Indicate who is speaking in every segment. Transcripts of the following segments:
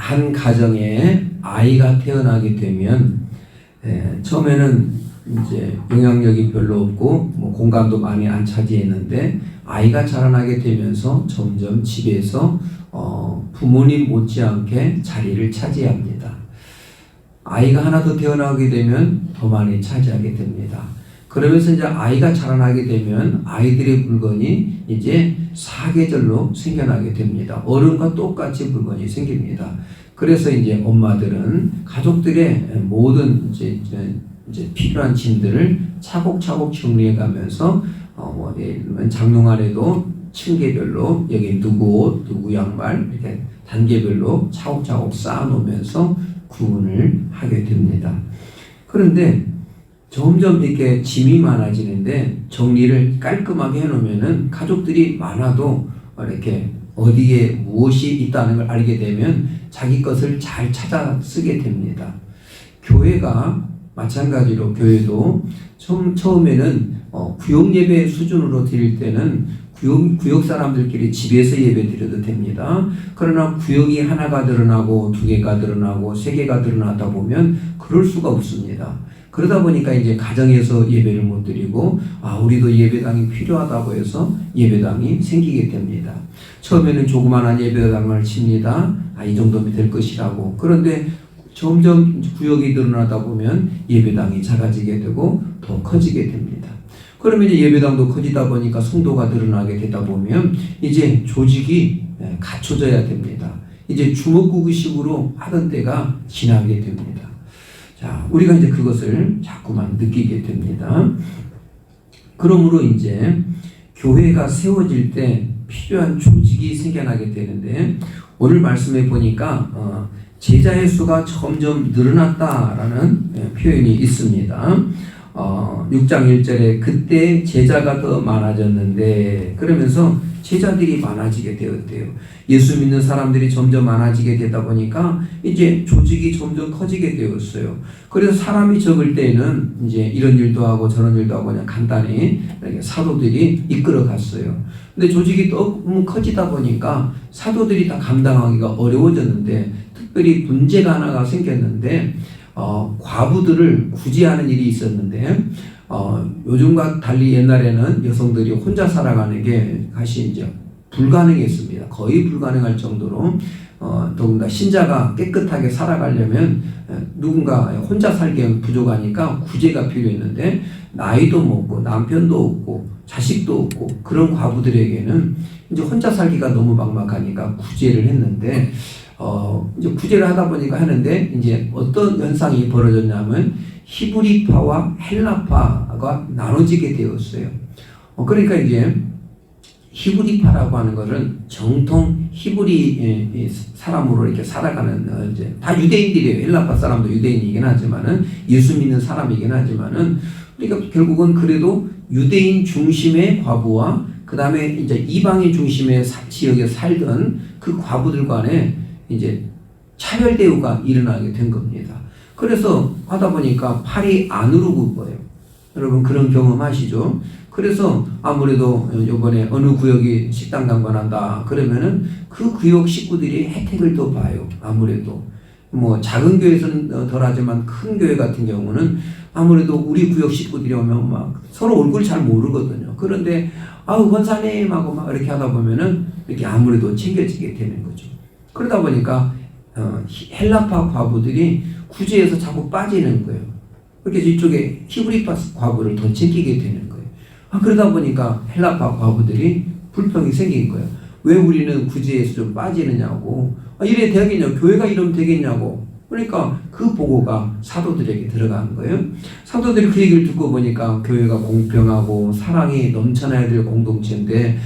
Speaker 1: 한 가정에 아이가 태어나게 되면 처음에는 이제 영향력이 별로 없고 뭐 공간도 많이 안 차지했는데 아이가 자라나게 되면서 점점 집에서 부모님 못지않게 자리를 차지합니다. 아이가 하나 더 태어나게 되면 더 많이 차지하게 됩니다. 그러면서 이제 아이가 자라나게 되면 아이들의 물건이 이제 사계절로 생겨나게 됩니다. 어른과 똑같이 물건이 생깁니다. 그래서 이제 엄마들은 가족들의 모든 이제 필요한 짐들을 차곡차곡 정리해 가면서 장롱 안에도 층계별로 여기 누구 옷, 누구 양말 이렇게 단계별로 차곡차곡 쌓아 놓으면서 구분을 하게 됩니다. 그런데 점점 이렇게 짐이 많아지는데 정리를 깔끔하게 해놓으면은 가족들이 많아도 이렇게 어디에 무엇이 있다는 걸 알게 되면 자기 것을 잘 찾아 쓰게 됩니다. 교회가 마찬가지로 교회도 처음에는 구역 예배 수준으로 드릴 때는 구역 사람들끼리 집에서 예배 드려도 됩니다. 그러나 구역이 하나가 드러나고 두 개가 드러나고 세 개가 드러나다 보면 그럴 수가 없습니다. 그러다 보니까 이제 가정에서 예배를 못 드리고 우리도 예배당이 필요하다고 해서 예배당이 생기게 됩니다. 처음에는 조그만한 예배당을 칩니다. 이 정도면 될 것이라고. 그런데 점점 구역이 늘어나다 보면 예배당이 작아지게 되고 더 커지게 됩니다. 그러면 이제 예배당도 커지다 보니까 성도가 늘어나게 되다 보면 이제 조직이 갖춰져야 됩니다. 이제 주먹구구식으로 하던 때가 지나게 됩니다. 자, 우리가 이제 그것을 자꾸만 느끼게 됩니다. 그러므로 이제 교회가 세워질 때 필요한 조직이 생겨나게 되는데 오늘 말씀해 보니까 제자의 수가 점점 늘어났다라는 표현이 있습니다. 6장 1절에 그때 제자가 더 많아졌는데 그러면서 제자들이 많아지게 되었대요. 예수 믿는 사람들이 점점 많아지게 되다 보니까 이제 조직이 점점 커지게 되었어요. 그래서 사람이 적을 때는 이제 이런 일도 하고 저런 일도 하고 그냥 간단히 사도들이 이끌어 갔어요. 근데 조직이 너무 커지다 보니까 사도들이 다 감당하기가 어려워졌는데 특별히 문제가 하나가 생겼는데 과부들을 구제하는 일이 있었는데 요즘과 달리 옛날에는 여성들이 혼자 살아가는 게 사실 이제 불가능했습니다. 거의 불가능할 정도로 더군다나 신자가 깨끗하게 살아가려면 누군가 혼자 살기엔 부족하니까 구제가 필요했는데 나이도 먹고 남편도 없고 자식도 없고 그런 과부들에게는 이제 혼자 살기가 너무 막막하니까 구제를 했는데 이제 구제를 하다 보니까 하는데 이제 어떤 현상이 벌어졌냐면 히브리파와 헬라파가 나눠지게 되었어요. 그러니까 이제 히브리파라고 하는 것은 정통 히브리 사람으로 이렇게 살아가는 이제 다 유대인들이에요. 헬라파 사람도 유대인이긴 하지만은 예수 믿는 사람이긴 하지만은 그러니까 결국은 그래도 유대인 중심의 과부와 그 다음에 이제 이방인 중심의 지역에 살던 그 과부들 간에 이제 차별 대우가 일어나게 된 겁니다. 그래서 하다 보니까 팔이 안으로 굽어요. 여러분 그런 경험 하시죠? 그래서 아무래도 이번에 어느 구역이 식당 강간한다 그러면은 그 구역 식구들이 혜택을 더 봐요. 아무래도 뭐 작은 교회에서는 덜하지만 큰 교회 같은 경우는 아무래도 우리 구역 식구들이 오면 막 서로 얼굴 잘 모르거든요. 그런데 권사님 하고 막 이렇게 하다 보면은 이렇게 아무래도 챙겨지게 되는 거죠. 그러다 보니까 헬라파 과부들이 구제에서 자꾸 빠지는 거예요. 그렇게 이쪽에 히브리파 과부를 더 챙기게 되는 거예요. 그러다 보니까 헬라파 과부들이 불평이 생긴 거예요. 왜 우리는 구제에서 좀 빠지느냐고. 이래 되겠냐고. 교회가 이러면 되겠냐고. 그러니까 그 보고가 사도들에게 들어간 거예요. 사도들이 그 얘기를 듣고 보니까 교회가 공평하고 사랑이 넘쳐나야 될 공동체인데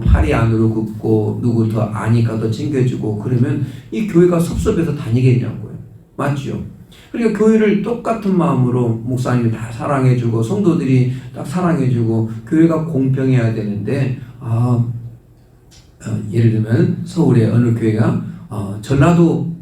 Speaker 1: 팔이 안으로 굽고 누구 더 아니까 더 챙겨주고 그러면 이 교회가 섭섭해서 다니겠냐고요. 맞죠? 그러니까 교회를 똑같은 마음으로 목사님이 다 사랑해주고 성도들이 딱 사랑해주고 교회가 공평해야 되는데 예를 들면 서울의 어느 교회가 전라도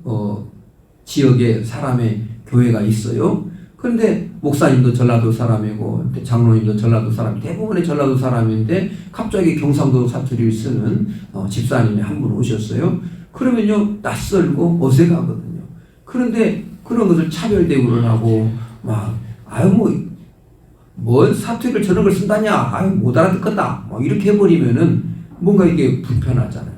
Speaker 1: 지역에 사람의 교회가 있어요. 그런데 목사님도 전라도 사람이고 장로님도 전라도 사람, 대부분의 전라도 사람인데 갑자기 경상도 사투리를 쓰는 집사님이 한 분 오셨어요. 그러면요 낯설고 어색하거든요. 그런데 그런 것을 차별 대우를 하고 막 아유 뭔 사투리를 저런 걸 쓴다냐, 아유 못 알아듣겠다, 뭐 이렇게 해버리면은 뭔가 이게 불편하잖아요.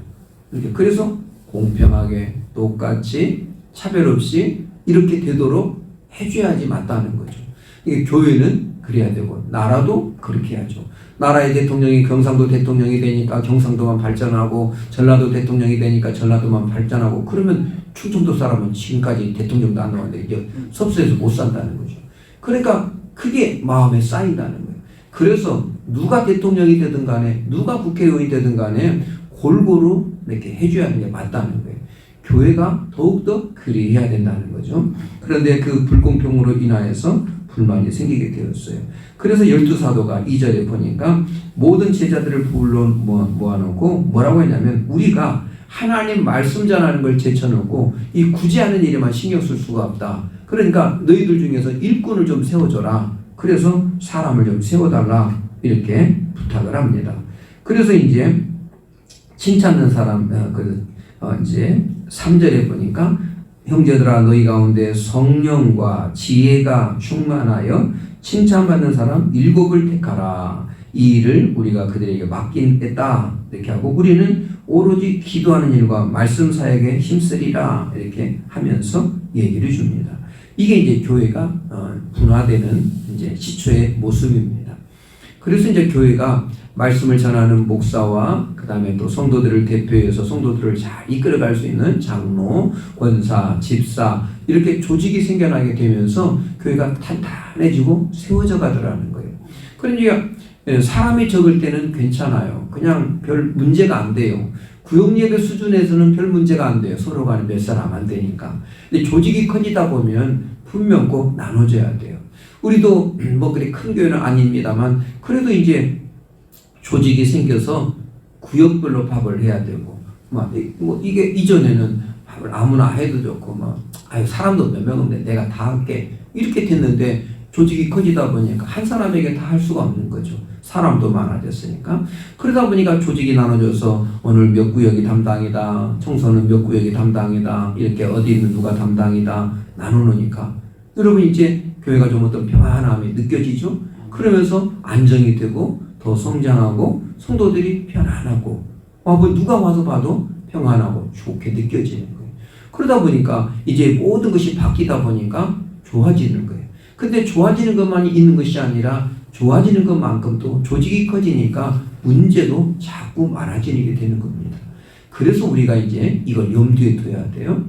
Speaker 1: 이렇게 그래서 공평하게 똑같이 차별 없이 이렇게 되도록 해줘야지 맞다는 거죠. 이게 교회는 그래야 되고 나라도 그렇게 해야죠. 나라의 대통령이 경상도 대통령이 되니까 경상도만 발전하고 전라도 대통령이 되니까 전라도만 발전하고 그러면 충청도 사람은 지금까지 대통령도 안 나왔는데 이제 섭소해서 못 산다는 거죠. 그러니까 그게 마음에 쌓인다는 거예요. 그래서 누가 대통령이 되든 간에 누가 국회의원이 되든 간에 골고루 이렇게 해줘야 하는 게 맞다는 거예요. 교회가 더욱더 그리해야 된다는 거죠. 그런데 그 불공평으로 인하여서 불만이 생기게 되었어요. 그래서 12사도가 2절에 보니까 모든 제자들을 불러 모아놓고 뭐라고 했냐면 우리가 하나님 말씀 전하는 걸 제쳐놓고 이 굳이 하는 일에만 신경 쓸 수가 없다. 그러니까 너희들 중에서 일꾼을 좀 세워줘라. 그래서 사람을 좀 세워달라. 이렇게 부탁을 합니다. 그래서 이제 칭찬하는 사람, 이제 3절에 보니까 형제들아 너희 가운데 성령과 지혜가 충만하여 칭찬받는 사람 7을 택하라. 이 일을 우리가 그들에게 맡긴했다. 이렇게 하고 우리는 오로지 기도하는 일과 말씀 사역에 힘쓰리라. 이렇게 하면서 얘기를 줍니다. 이게 이제 교회가 분화되는 이제 시초의 모습입니다. 그래서 이제 교회가 말씀을 전하는 목사와 그 다음에 또 성도들을 대표해서 성도들을 잘 이끌어갈 수 있는 장로, 권사, 집사 이렇게 조직이 생겨나게 되면서 교회가 탄탄해지고 세워져 가더라는 거예요. 그러니까 사람이 적을 때는 괜찮아요. 그냥 별 문제가 안 돼요. 구역예배 수준에서는 별 문제가 안 돼요. 서로 간에 몇 사람 안 되니까. 근데 조직이 커지다 보면 분명 꼭 나눠져야 돼요. 우리도 뭐 그리 큰 교회는 아닙니다만 그래도 이제 조직이 생겨서 구역별로 밥을 해야 되고 뭐 이게 이전에는 밥을 아무나 해도 좋고 사람도 몇 명 없는데 내가 다 할게 이렇게 됐는데 조직이 커지다 보니까 한 사람에게 다 할 수가 없는 거죠. 사람도 많아졌으니까. 그러다 보니까 조직이 나눠져서 오늘 몇 구역이 담당이다, 청소는 몇 구역이 담당이다, 이렇게 어디 있는 누가 담당이다 나누니까 여러분 이제 교회가 좀 어떤 평안함이 느껴지죠. 그러면서 안정이 되고 더 성장하고 성도들이 편안하고 뭐 누가 와서 봐도 평안하고 좋게 느껴지는 거예요. 그러다 보니까 이제 모든 것이 바뀌다 보니까 좋아지는 거예요. 근데 좋아지는 것만이 있는 것이 아니라 좋아지는 것만큼도 조직이 커지니까 문제도 자꾸 많아지게 되는 겁니다. 그래서 우리가 이제 이걸 염두에 둬야 돼요.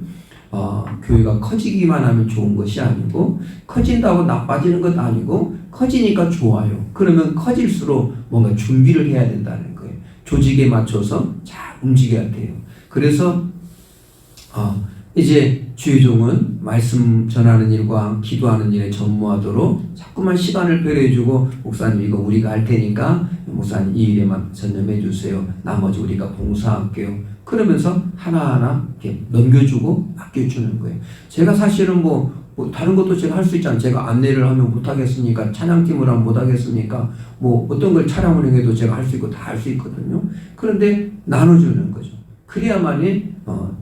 Speaker 1: 교회가 커지기만 하면 좋은 것이 아니고 커진다고 나빠지는 것 아니고 커지니까 좋아요. 그러면 커질수록 뭔가 준비를 해야 된다는 거예요. 조직에 맞춰서 잘 움직여야 돼요. 그래서 이제 주의종은 말씀 전하는 일과 기도하는 일에 전무하도록 자꾸만 시간을 배려해주고 목사님 이거 우리가 할 테니까 목사님 이 일에만 전념해 주세요. 나머지 우리가 봉사할게요. 그러면서 하나하나 이렇게 넘겨주고 맡겨주는 거예요. 제가 사실은 뭐 다른 것도 제가 할 수 있잖아요. 제가 안내를 하면 못하겠습니까? 찬양팀을 하면 못하겠습니까? 뭐 어떤 걸 차량 운행해도 제가 할 수 있고 다 할 수 있거든요. 그런데 나눠주는 거죠. 그래야만이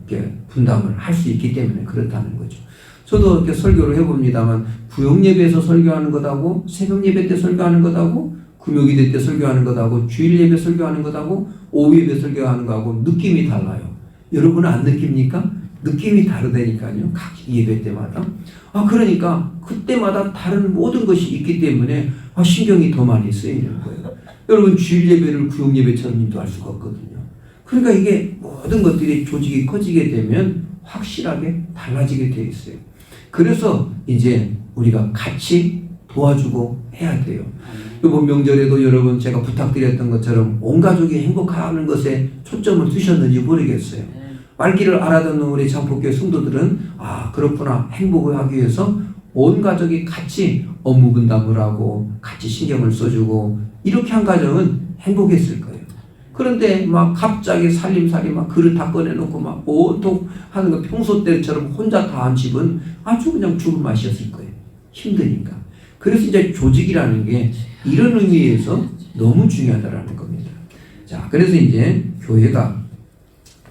Speaker 1: 이렇게 분담을 할 수 있기 때문에 그렇다는 거죠. 저도 이렇게 설교를 해봅니다만 구역 예배에서 설교하는 것하고 새벽 예배 때 설교하는 것하고 금요기대 때 설교하는 것하고 주일 예배 설교하는 것하고 오후 예배 설교하는 것하고 느낌이 달라요. 여러분은 안 느낍니까? 느낌이 다르다니까요. 각 예배 때마다. 그러니까 그때마다 다른 모든 것이 있기 때문에 신경이 더 많이 쓰이는 거예요. 여러분 주일 예배를 구역 예배처럼 인도할 수가 없거든요. 그러니까 이게 모든 것들이 조직이 커지게 되면 확실하게 달라지게 돼 있어요. 그래서 이제 우리가 같이 도와주고 해야 돼요. 이번 명절에도 여러분 제가 부탁드렸던 것처럼 온 가족이 행복하는 것에 초점을 두셨는지 모르겠어요. 말귀를 알아듣는 우리 장포교회 성도들은 그렇구나 행복을 하기 위해서 온 가족이 같이 업무 분담을 하고 같이 신경을 써주고 이렇게 한 가정은 행복했을 거예요. 그런데 막 갑자기 살림살이 막 그릇 다 꺼내놓고 막 온통 하는 거 평소 때처럼 혼자 다 한 집은 아주 그냥 죽을 맛이었을 거예요. 힘드니까. 그래서 이제 조직이라는 게 이런 의미에서 너무 중요하다라는 겁니다. 자, 그래서 이제 교회가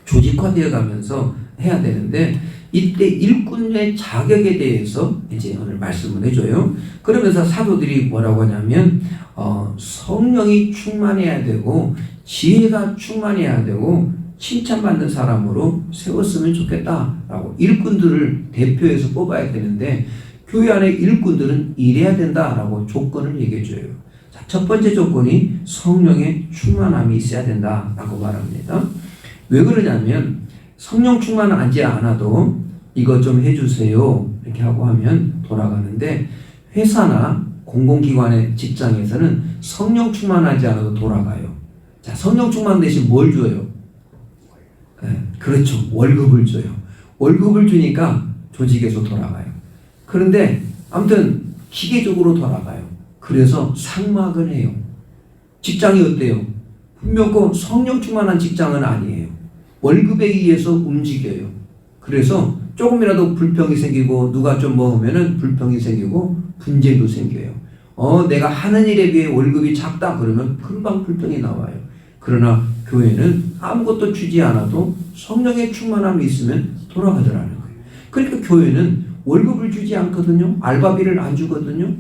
Speaker 1: 조직화되어 가면서 해야 되는데 이때 일꾼의 자격에 대해서 이제 오늘 말씀을 해줘요. 그러면서 사도들이 뭐라고 하냐면 성령이 충만해야 되고 지혜가 충만해야 되고 칭찬받는 사람으로 세웠으면 좋겠다라고 일꾼들을 대표해서 뽑아야 되는데 교회 안에 일꾼들은 이래야 된다라고 조건을 얘기해줘요. 자, 첫 번째 조건이 성령의 충만함이 있어야 된다라고 말합니다. 왜 그러냐면 성령 충만하지 않아도 이것 좀 해주세요 이렇게 하고 하면 돌아가는데 회사나 공공기관의 직장에서는 성령 충만하지 않아도 돌아가요. 자, 성령 충만 대신 뭘 줘요? 그렇죠. 월급을 줘요. 월급을 주니까 조직에서 돌아가요. 그런데 아무튼 기계적으로 돌아가요. 그래서 상막은 해요. 직장이 어때요? 분명 성령 충만한 직장은 아니에요. 월급에 의해서 움직여요. 그래서 조금이라도 불평이 생기고 누가 좀 먹으면은 불평이 생기고 분쟁도 생겨요. 내가 하는 일에 비해 월급이 작다 그러면 금방 불평이 나와요. 그러나 교회는 아무것도 주지 않아도 성령의 충만함이 있으면 돌아가더라는 거예요. 그러니까 교회는 월급을 주지 않거든요. 알바비를 안 주거든요.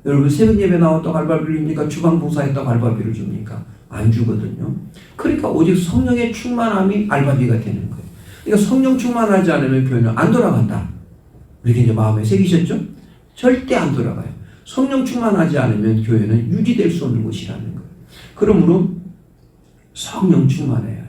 Speaker 1: 여러분 새벽 예배 나왔다고 알바비를 줍니까? 주방 봉사했다고 알바비를 줍니까? 안 주거든요. 그러니까 오직 성령의 충만함이 알바비가 되는 거예요. 그러니까 성령 충만하지 않으면 교회는 안 돌아간다. 이렇게 이제 마음에 새기셨죠? 절대 안 돌아가요. 성령 충만하지 않으면 교회는 유지될 수 없는 곳이라는 거예요. 그러므로 성령 충만해야 돼요.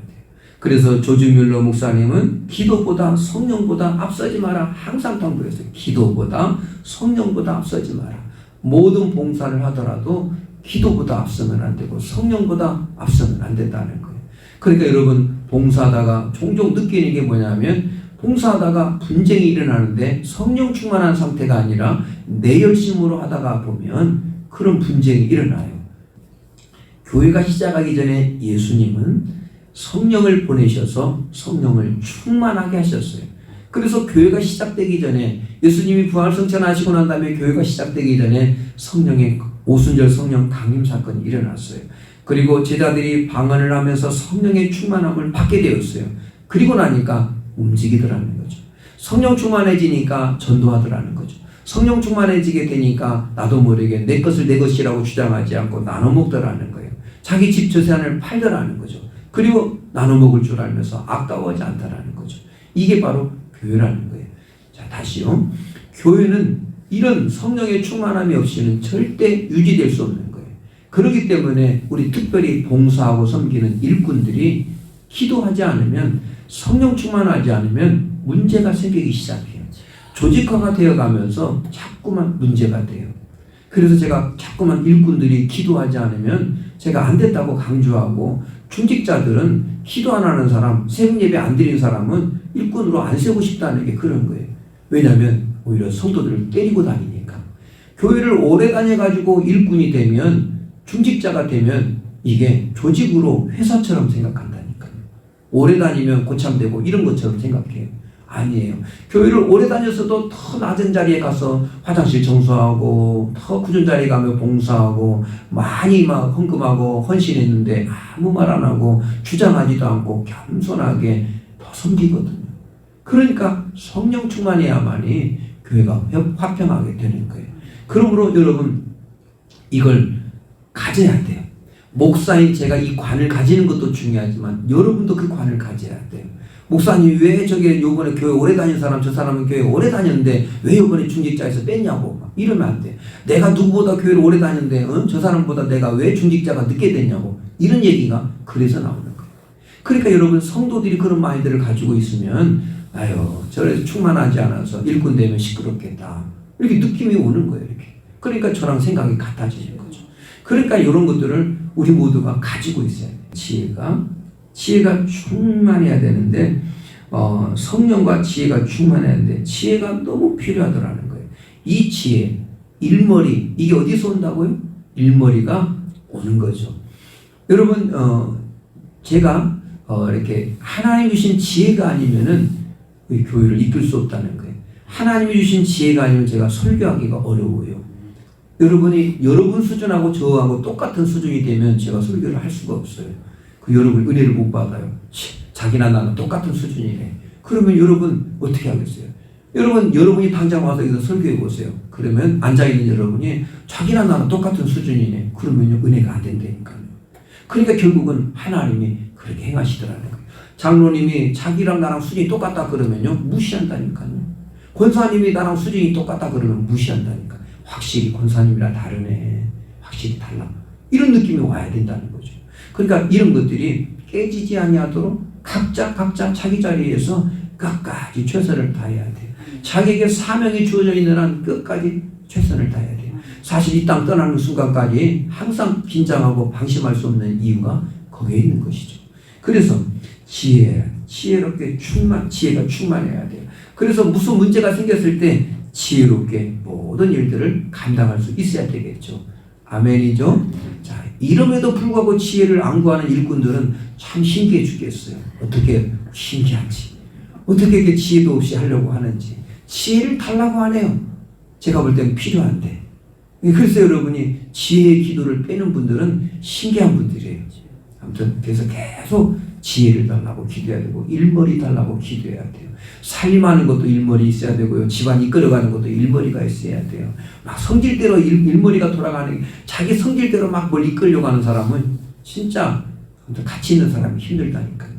Speaker 1: 그래서 조지 뮬러 목사님은 기도보다 성령보다 앞서지 마라 항상 당부했어요. 기도보다 성령보다 앞서지 마라. 모든 봉사를 하더라도 기도보다 앞서면 안 되고 성령보다 앞서면 안 된다는 거예요. 그러니까 여러분 봉사하다가 종종 느끼는 게 뭐냐면 봉사하다가 분쟁이 일어나는데 성령 충만한 상태가 아니라 내 열심으로 하다가 보면 그런 분쟁이 일어나요. 교회가 시작하기 전에 예수님은 성령을 보내셔서 성령을 충만하게 하셨어요. 그래서 교회가 시작되기 전에 예수님이 부활승천하시고 난 다음에 교회가 시작되기 전에 성령의 오순절 성령 강림 사건이 일어났어요. 그리고 제자들이 방언을 하면서 성령의 충만함을 받게 되었어요. 그리고 나니까 움직이더라는 거죠. 성령 충만해지니까 전도하더라는 거죠. 성령 충만해지게 되니까 나도 모르게 내 것을 내 것이라고 주장하지 않고 나눠 먹더라는 거예요. 자기 집 재산을 팔더라는 거죠. 그리고 나눠 먹을 줄 알면서 아까워하지 않다라는 거죠. 이게 바로 교회라는 거예요. 자, 다시요. 교회는 이런 성령의 충만함이 없이는 절대 유지될 수 없는 거예요. 그렇기 때문에 우리 특별히 봉사하고 섬기는 일꾼들이 기도하지 않으면 성령 충만하지 않으면 문제가 생기기 시작해요. 조직화가 되어가면서 자꾸만 문제가 돼요. 그래서 제가 자꾸만 일꾼들이 기도하지 않으면 제가 안 됐다고 강조하고 중직자들은 기도 안 하는 사람, 새벽 예배 안 드리는 사람은 일꾼으로 안 세우고 싶다는 게 그런 거예요. 왜냐하면 오히려 성도들을 때리고 다니니까. 교회를 오래 다녀가지고 일꾼이 되면 중직자가 되면 이게 조직으로 회사처럼 생각한다니까요. 오래 다니면 고참되고 이런 것처럼 생각해요. 아니에요. 교회를 오래 다녔어도 더 낮은 자리에 가서 화장실 청소하고 더 굳은 자리에 가면 봉사하고 많이 막 헌금하고 헌신했는데 아무 말 안 하고 주장하지도 않고 겸손하게 더 섬기거든요. 그러니까 성령 충만해야만이 교회가 화평하게 되는 거예요. 그러므로 여러분 이걸 가져야 돼요. 목사인 제가 이 관을 가지는 것도 중요하지만 여러분도 그 관을 가져야 돼요. 목사님 왜 저게 요번에 교회 오래 다닌 사람 저 사람은 교회 오래 다녔는데 왜 요번에 중직자에서 뺐냐고 막 이러면 안 돼. 내가 누구보다 교회를 오래 다녔는데 저 사람보다 내가 왜 중직자가 늦게 됐냐고 이런 얘기가 그래서 나오는 거예요. 그러니까 여러분 성도들이 그런 마인드를 가지고 있으면 아유 저래서 충만하지 않아서 일꾼 되면 시끄럽겠다 이렇게 느낌이 오는 거예요. 이렇게. 그러니까 저랑 생각이 같아지는 거죠. 그러니까 이런 것들을 우리 모두가 가지고 있어야 돼요. 지혜가 충만해야 되는데 성령과 지혜가 충만해야 되는데 지혜가 너무 필요하더라는 거예요. 이 지혜, 일머리 이게 어디서 온다고요? 일머리가 오는 거죠. 여러분 제가 이렇게 하나님 주신 지혜가 아니면은 이 교회를 이끌 수 없다는 거예요. 하나님이 주신 지혜가 아니면 제가 설교하기가 어려워요. 여러분이 여러분 수준하고 저하고 똑같은 수준이 되면 제가 설교를 할 수가 없어요. 그 여러분 은혜를 못 받아요. 자기나 나나 똑같은 수준이래. 그러면 여러분 어떻게 하겠어요? 여러분이 당장 와서 여기서 설교해 보세요. 그러면 앉아있는 여러분이 자기나 나나 똑같은 수준이네. 그러면 은혜가 안 된다니까요. 그러니까 결국은 하나님이 그렇게 행하시더라는 거예요. 장로님이 자기랑 나랑 수준이 똑같다 그러면요, 무시한다니까요. 권사님이 나랑 수준이 똑같다 그러면 무시한다니까. 확실히 권사님이랑 다르네. 확실히 달라. 이런 느낌이 와야 된다는 거죠. 그러니까 이런 것들이 깨지지 아니하도록 각자 자기 자리에서 끝까지 최선을 다해야 돼요. 자기에게 사명이 주어져 있는 한 끝까지 최선을 다해야 돼요. 사실 이 땅 떠나는 순간까지 항상 긴장하고 방심할 수 없는 이유가 거기에 있는 것이죠. 그래서 지혜롭게 지혜가 충만해야 돼요. 그래서 무슨 문제가 생겼을 때 지혜롭게 모든 일들을 감당할 수 있어야 되겠죠. 아멘이죠. 자, 이름에도 불구하고 지혜를 안구하는 일꾼들은 참 신기해 죽겠어요. 어떻게 신기하지? 어떻게 이렇게 지혜도 없이 하려고 하는지. 지혜를 달라고 하네요. 제가 볼 땐 필요한데. 그래서 여러분이 지혜의 기도를 빼는 분들은 신기한 분들이에요. 아무튼 그래서 계속 지혜를 달라고 기도해야 되고 일머리 달라고 기도해야 돼요. 살림하는 것도 일머리 있어야 되고요. 집안 이끌어가는 것도 일머리가 있어야 돼요. 막 성질대로 일머리가 돌아가는, 자기 성질대로 막 뭘 이끌려고 하는 사람은 진짜 같이 있는 사람이 힘들다니까요.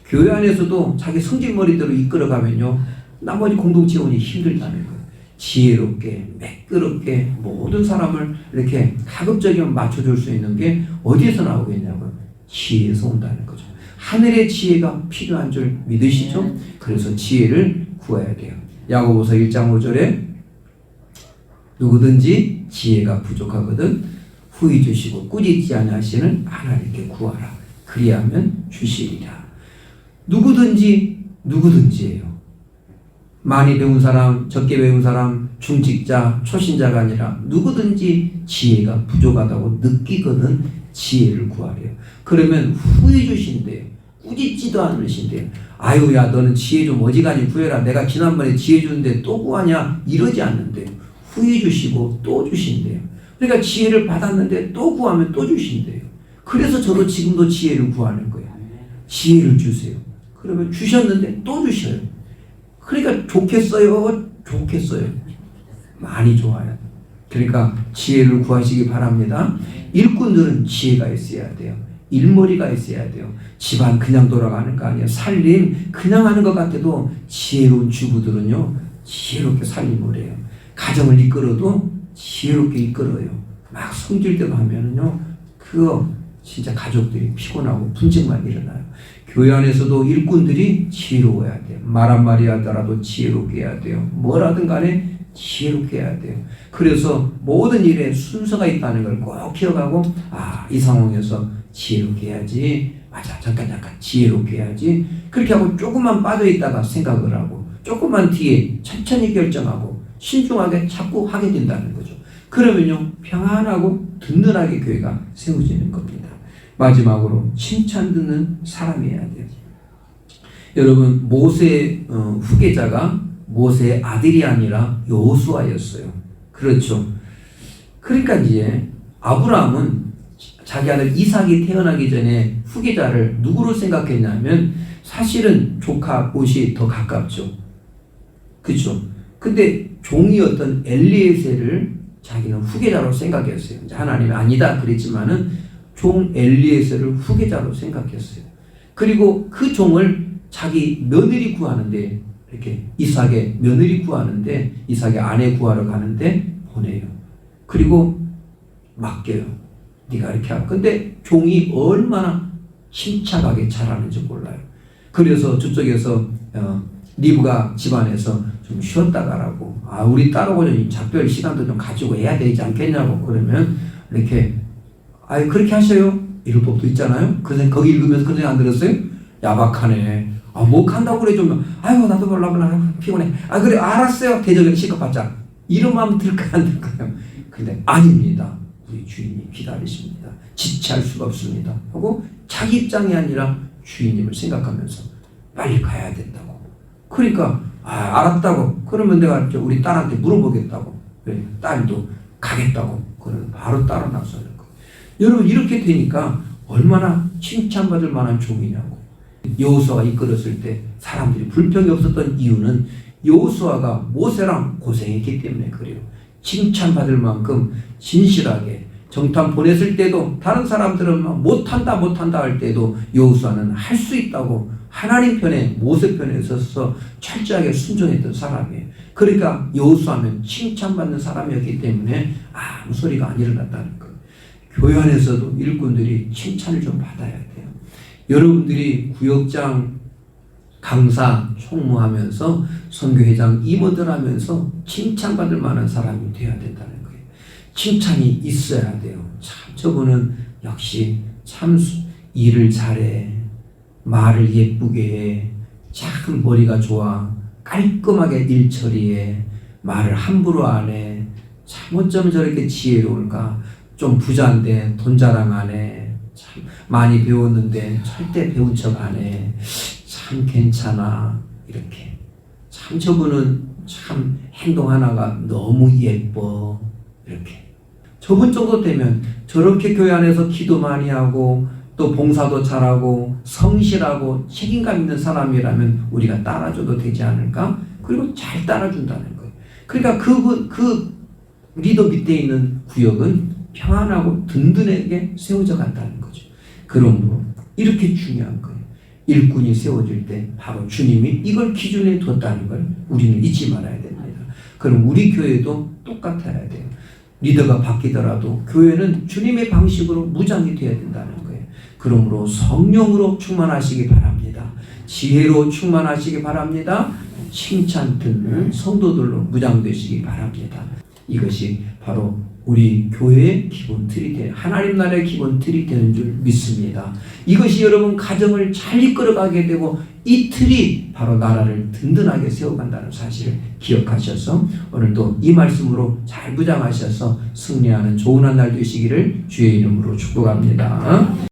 Speaker 1: 교회 안에서도 자기 성질머리대로 이끌어가면요, 나머지 공동체원이 힘들다는 거예요. 지혜롭게 매끄럽게 모든 사람을 이렇게 가급적이면 맞춰줄 수 있는 게 어디에서 나오겠냐고요. 지혜에서 온다는 거죠. 하늘의 지혜가 필요한 줄 믿으시죠? 그래서 지혜를 구해야 돼요. 야고보서 1장 5절에 누구든지 지혜가 부족하거든 후히 주시고 꾸짖지 아니하시는 하나님께 구하라. 그리하면 주시리라. 누구든지예요. 많이 배운 사람, 적게 배운 사람, 중직자, 초신자가 아니라 누구든지 지혜가 부족하다고 느끼거든 지혜를 구하래요. 그러면 후히 주신대요. 꾸짖지도 않으신대요. 아유, 야, 너는 지혜 좀 어지간히 구해라. 내가 지난번에 지혜 주는데 또 구하냐? 이러지 않는데요. 후히 주시고 또 주신대요. 그러니까 지혜를 받았는데 또 구하면 또 주신대요. 그래서 저도 지금도 지혜를 구하는 거예요. 지혜를 주세요. 그러면 주셨는데 또 주셔요. 그러니까 좋겠어요? 많이 좋아요. 그러니까 지혜를 구하시기 바랍니다. 일꾼들은 지혜가 있어야 돼요. 일머리가 있어야 돼요. 집안 그냥 돌아가는 거 아니에요. 살림 그냥 하는 것 같아도 지혜로운 주부들은요, 지혜롭게 살림을 해요. 가정을 이끌어도 지혜롭게 이끌어요. 막 성질대로 하면은요, 그거 진짜 가족들이 피곤하고 분쟁만 일어나요. 교회 안에서도 일꾼들이 지혜로워야 돼요. 말 한마디 하더라도 지혜롭게 해야 돼요. 뭐라든 간에 지혜롭게 해야 돼요. 그래서 모든 일에 순서가 있다는 걸 꼭 기억하고, 이 상황에서 지혜롭게 해야지. 맞아, 잠깐 지혜롭게 해야지. 그렇게 하고 조금만 빠져있다가 생각을 하고 조금만 뒤에 천천히 결정하고 신중하게 자꾸 하게 된다는 거죠. 그러면요, 평안하고 든든하게 교회가 세워지는 겁니다. 마지막으로 칭찬 듣는 사람이어야 돼요. 여러분, 모세의 후계자가 모세의 아들이 아니라 여호수아였어요. 그렇죠. 그러니까 이제 아브라함은 자기 아들 이삭이 태어나기 전에 후계자를 누구로 생각했냐면 사실은 조카 롯이 더 가깝죠. 그렇죠. 근데 종이었던 엘리에셀을 자기는 후계자로 생각했어요. 하나님이 아니다 그랬지만은 종 엘리에셀을 후계자로 생각했어요. 그리고 그 종을 자기 며느리 구하는데, 이렇게 이삭의 며느리 구하는데, 이삭의 아내 구하러 가는데 보내요. 그리고 맡겨요. 네가 이렇게 하고. 근데 종이 얼마나 침착하게 잘하는지 몰라요. 그래서 저쪽에서 리브가 집안에서 좀 쉬었다 가라고, 우리 딸하고 좀 작별 시간도 좀 가지고 해야 되지 않겠냐고. 그러면 이렇게 그렇게 하셔요. 이럴 법도 있잖아요. 그래서 거기 읽으면서 그런 생각 안 들었어요? 야박하네. 뭐 간다고 그래 좀. 나도 몰라구나. 피곤해. 그래 알았어요. 대접을 실컷 받자. 이런 마음 들까 안 들까요? 근데 아닙니다. 우리 주인님 기다리십니다. 지체할 수가 없습니다. 하고 자기 입장이 아니라 주인님을 생각하면서 빨리 가야 된다고. 그러니까 알았다고. 그러면 내가 우리 딸한테 물어보겠다고. 그래, 딸도 가겠다고. 그러면 바로 따라 나서는 거예요. 여러분, 이렇게 되니까 얼마나 칭찬받을 만한 종이냐고. 여호수아가 이끌었을 때 사람들이 불평이 없었던 이유는 여호수아가 모세랑 고생했기 때문에 그래요. 칭찬받을 만큼 진실하게 정탐 보냈을 때도 다른 사람들은 막 못한다 할 때도 여호수아는 할 수 있다고 하나님 편에 모세 편에 서서 철저하게 순종했던 사람이에요. 그러니까 여호수아는 칭찬받는 사람이었기 때문에 아무 소리가 안 일어났다는 거예요. 교회 안에서도 일꾼들이 칭찬을 좀 받아야 돼요. 여러분들이 구역장, 강사, 총무하면서 선교회장, 임원들 하면서 칭찬받을 만한 사람이 되어야 된다는 거예요. 칭찬이 있어야 돼요. 참 저분은 역시 참 일을 잘해, 말을 예쁘게 해, 참 머리가 좋아, 깔끔하게 일 처리해, 말을 함부로 안 해, 참 어쩌면 저렇게 지혜로울까. 좀 부자인데 돈 자랑 안 해, 참 많이 배웠는데 절대 배운 척 안 해, 참 괜찮아. 이렇게 참 저분은 참 행동 하나가 너무 예뻐. 이렇게 저분 정도 되면 저렇게 교회 안에서 기도 많이 하고 또 봉사도 잘하고 성실하고 책임감 있는 사람이라면 우리가 따라줘도 되지 않을까? 그리고 잘 따라준다는 거예요. 그러니까 그 리더 밑에 있는 구역은 평안하고 든든하게 세워져 간다는 거죠. 그러므로 이렇게 중요한 거예요. 일꾼이 세워질 때 바로 주님이 이걸 기준에 뒀다는 걸 우리는 잊지 말아야 됩니다. 그럼 우리 교회도 똑같아야 돼요. 리더가 바뀌더라도 교회는 주님의 방식으로 무장이 되어야 된다는 거예요. 그러므로 성령으로 충만하시기 바랍니다. 지혜로 충만하시기 바랍니다. 칭찬 듣는 성도들로 무장되시기 바랍니다. 이것이 바로 우리 교회의 기본 틀이 되는, 하나님 나라의 기본 틀이 되는 줄 믿습니다. 이것이 여러분 가정을 잘 이끌어가게 되고 이 틀이 바로 나라를 든든하게 세워간다는 사실을 기억하셔서 오늘도 이 말씀으로 잘 무장하셔서 승리하는 좋은 한 날 되시기를 주의 이름으로 축복합니다.